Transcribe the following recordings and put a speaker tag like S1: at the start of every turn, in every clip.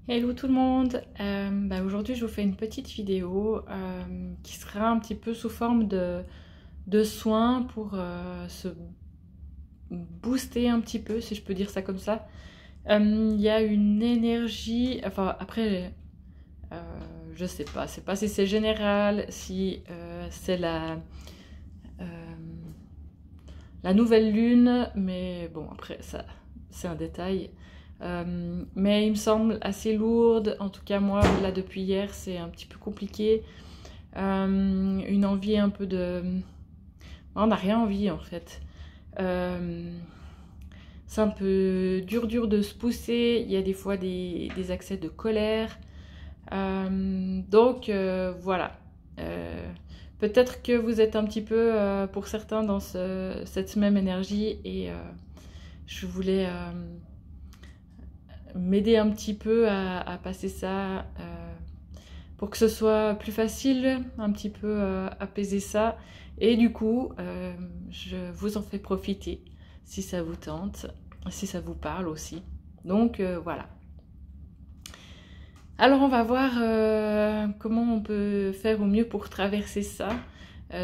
S1: Hello tout le monde. Aujourd'hui je vous fais une petite vidéo qui sera un petit peu sous forme de soins pour se booster un petit peu, si je peux dire ça comme ça. Il y a une énergie, enfin après je sais pas, c'est pas si c'est général, si c'est euh, la nouvelle lune, mais bon après ça c'est un détail. Mais il me semble assez lourde, en tout cas moi là depuis hier c'est un petit peu compliqué. Une envie un peu de... On n'a rien envie en fait. C'est un peu dur de se pousser, il y a des fois des accès de colère. Voilà. Peut-être que vous êtes un petit peu pour certains dans cette même énergie et je voulais m'aider un petit peu à passer ça pour que ce soit plus facile, un petit peu apaiser ça. Et du coup, je vous en fais profiter si ça vous tente, si ça vous parle aussi. Donc voilà. Alors on va voir comment on peut faire au mieux pour traverser ça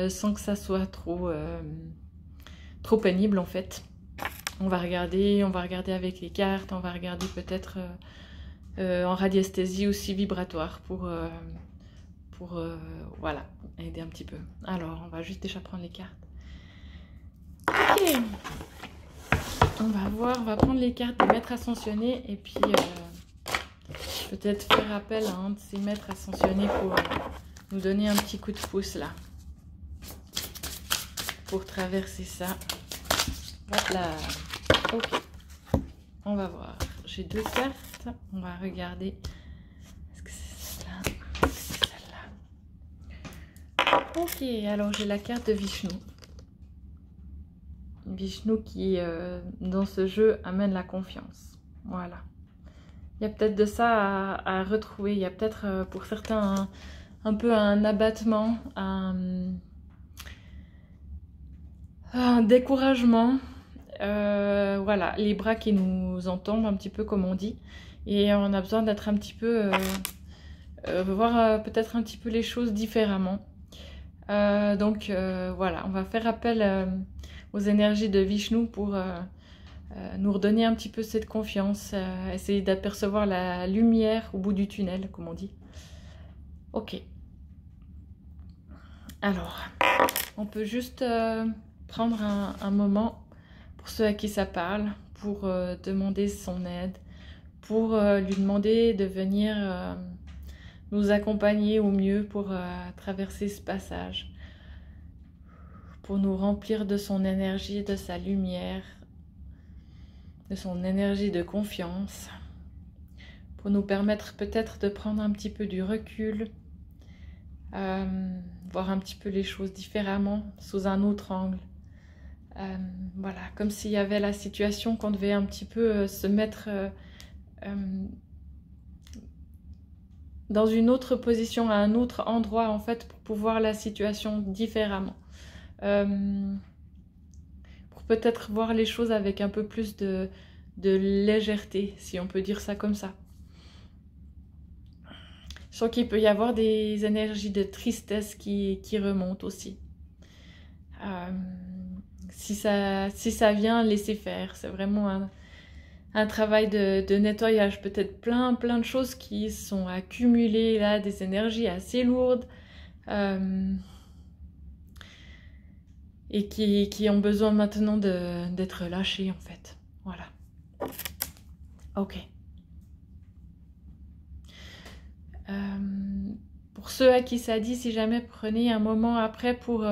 S1: sans que ça soit trop pénible en fait. On va regarder avec les cartes, on va regarder peut-être en radiesthésie aussi vibratoire pour voilà, aider un petit peu. Alors, on va juste déjà prendre les cartes. Ok. On va voir, on va prendre les cartes des maîtres ascensionnés et puis peut-être faire appel à un de ces maîtres ascensionnés pour nous donner un petit coup de pouce là. Pour traverser ça. Voilà. Ok. On va voir. J'ai deux cartes. On va regarder. Est-ce que c'est celle-là? C'est celle-là. Ok, alors j'ai la carte de Vishnu. Vishnu qui, dans ce jeu, amène la confiance. Voilà. Il y a peut-être de ça à retrouver. Il y a peut-être, pour certains, un peu un abattement, un découragement. Voilà, les bras qui nous en tombent un petit peu, comme on dit. Et on a besoin d'être un petit peu... voir peut-être un petit peu les choses différemment. Voilà, on va faire appel aux énergies de Vishnu pour nous redonner un petit peu cette confiance, essayer d'apercevoir la lumière au bout du tunnel, comme on dit. Ok. Alors, on peut juste prendre un moment pour ceux à qui ça parle, pour demander son aide, pour lui demander de venir nous accompagner au mieux pour traverser ce passage, pour nous remplir de son énergie, de sa lumière, de son énergie de confiance, pour nous permettre peut-être de prendre un petit peu du recul, voir un petit peu les choses différemment, sous un autre angle. Voilà, comme s'il y avait la situation qu'on devait un petit peu se mettre dans une autre position, à un autre endroit en fait, pour voir la situation différemment. Pour peut-être voir les choses avec un peu plus de légèreté, si on peut dire ça comme ça. Je sens qu'il peut y avoir des énergies de tristesse qui remontent aussi. Si ça vient, laissez faire. C'est vraiment un travail de nettoyage. Peut-être plein de choses qui sont accumulées là, des énergies assez lourdes. Et qui ont besoin maintenant d'être lâchées en fait. Voilà. Ok. Pour ceux à qui ça dit, si jamais prenez un moment après pour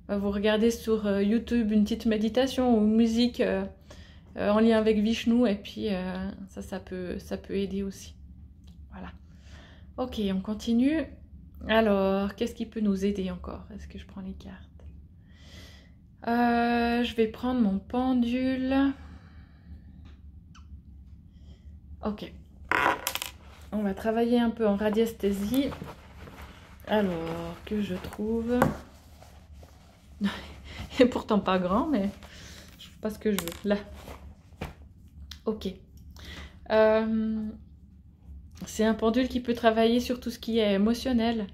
S1: vous regarder sur YouTube une petite méditation ou une musique en lien avec Vishnu, et puis ça peut aider aussi. Voilà. Ok, on continue. Alors, qu'est-ce qui peut nous aider encore? Est-ce que je prends les cartes? Je vais prendre mon pendule. Ok. On va travailler un peu en radiesthésie. Alors, que je trouve... Il est pourtant pas grand, mais je ne sais pas ce que je veux. Là. Ok. c'est un pendule qui peut travailler sur tout ce qui est émotionnel,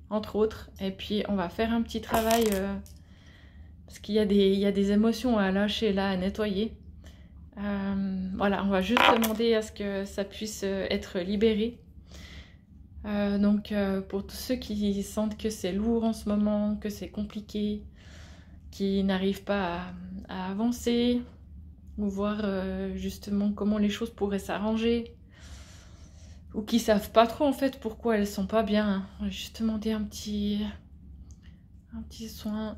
S1: entre autres. Et puis on va faire un petit travail, parce qu'il y a des émotions à lâcher là, à nettoyer. Voilà, on va juste demander à ce que ça puisse être libéré. Donc pour tous ceux qui sentent que c'est lourd en ce moment, que c'est compliqué, qui n'arrivent pas à avancer, ou voir justement comment les choses pourraient s'arranger, ou qui savent pas trop en fait pourquoi elles sont pas bien, on va juste demander un petit soin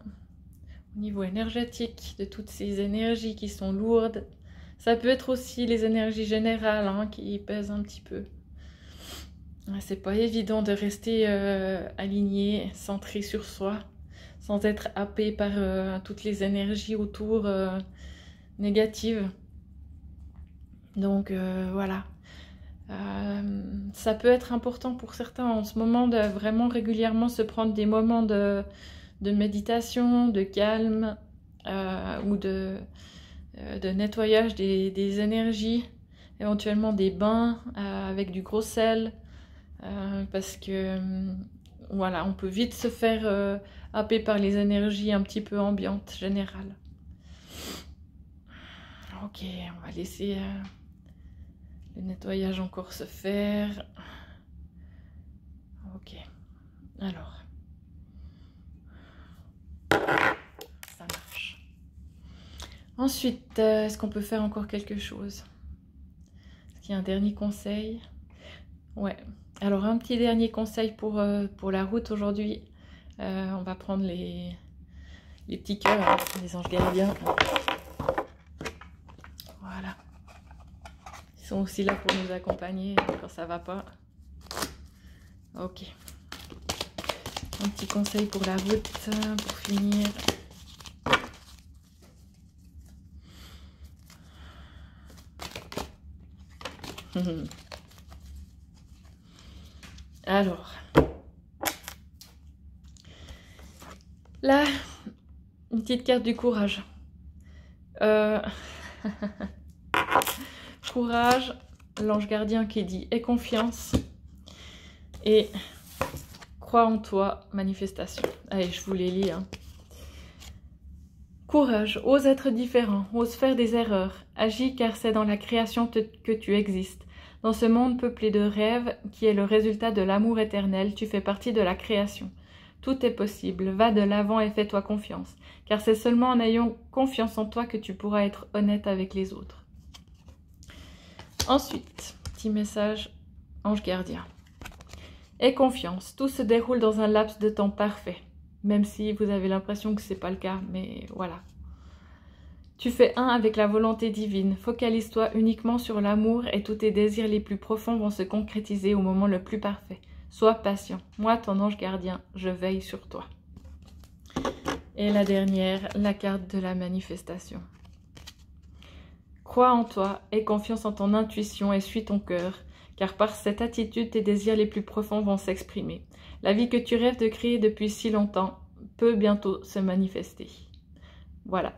S1: au niveau énergétique de toutes ces énergies qui sont lourdes. Ça peut être aussi les énergies générales hein, qui pèsent un petit peu. C'est pas évident de rester aligné, centré sur soi, sans être happé par toutes les énergies autour négatives. Donc voilà. Ça peut être important pour certains en ce moment de vraiment régulièrement se prendre des moments de méditation, de calme ou de nettoyage des énergies, éventuellement des bains avec du gros sel. Parce que voilà, on peut vite se faire happer par les énergies un petit peu ambiantes générales. Ok, on va laisser le nettoyage encore se faire. Ok, alors ça marche. Ensuite, est-ce qu'on peut faire encore quelque chose? Est-ce qu'il y a un dernier conseil? Ouais. Alors un petit dernier conseil pour la route aujourd'hui. On va prendre les petits cœurs, hein, les anges gardiens. Voilà. Ils sont aussi là pour nous accompagner quand ça va pas. Ok. Un petit conseil pour la route pour finir. Alors, là, une petite carte du courage. Courage, l'ange gardien qui dit « aie confiance » et « crois en toi, manifestation ». Allez, je vous les lis. Hein. Courage, ose être différent, ose faire des erreurs, agis car c'est dans la création que tu existes. Dans ce monde peuplé de rêves, qui est le résultat de l'amour éternel, tu fais partie de la création. Tout est possible, va de l'avant et fais-toi confiance, car c'est seulement en ayant confiance en toi que tu pourras être honnête avec les autres. Ensuite, petit message, ange gardien. Aie confiance, tout se déroule dans un laps de temps parfait, même si vous avez l'impression que ce n'est pas le cas, mais voilà. Tu fais un avec la volonté divine, focalise-toi uniquement sur l'amour et tous tes désirs les plus profonds vont se concrétiser au moment le plus parfait. Sois patient, moi ton ange gardien, je veille sur toi. Et la dernière, la carte de la manifestation. Crois en toi, aie confiance en ton intuition et suis ton cœur, car par cette attitude, tes désirs les plus profonds vont s'exprimer. La vie que tu rêves de créer depuis si longtemps peut bientôt se manifester. Voilà.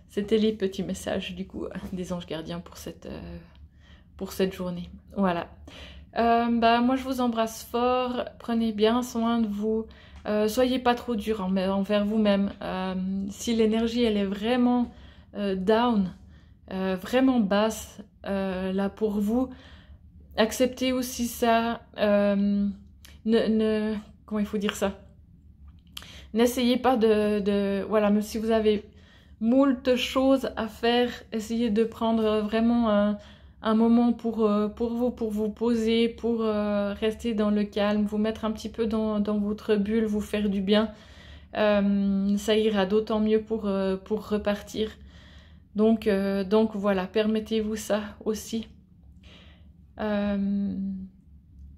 S1: C'était les petits messages du coup des anges gardiens pour cette journée. Voilà. Moi je vous embrasse fort. Prenez bien soin de vous. Soyez pas trop dur envers vous-même. Si l'énergie elle est vraiment down, vraiment basse là pour vous, acceptez aussi ça. Comment il faut dire ça? N'essayez pas voilà, même si vous avez moult choses à faire, essayez de prendre vraiment un moment pour vous poser, pour rester dans le calme, vous mettre un petit peu dans votre bulle, vous faire du bien. Ça ira d'autant mieux pour repartir. Donc voilà, permettez-vous ça aussi.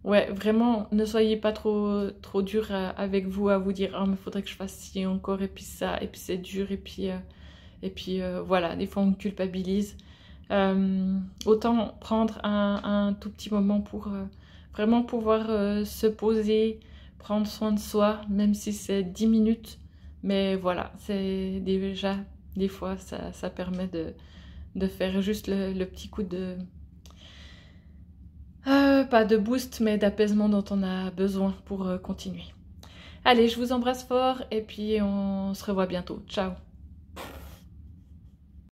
S1: Ouais, vraiment, ne soyez pas trop dur avec vous, à vous dire « Ah, mais faudrait que je fasse ci encore, et puis ça, et puis c'est dur, et puis voilà, des fois on culpabilise. » Autant prendre un tout petit moment pour vraiment pouvoir se poser, prendre soin de soi, même si c'est 10 minutes. Mais voilà, c'est déjà, des fois, ça permet de faire juste le petit coup pas de boost, mais d'apaisement dont on a besoin pour continuer. Allez, je vous embrasse fort et puis on se revoit bientôt. Ciao!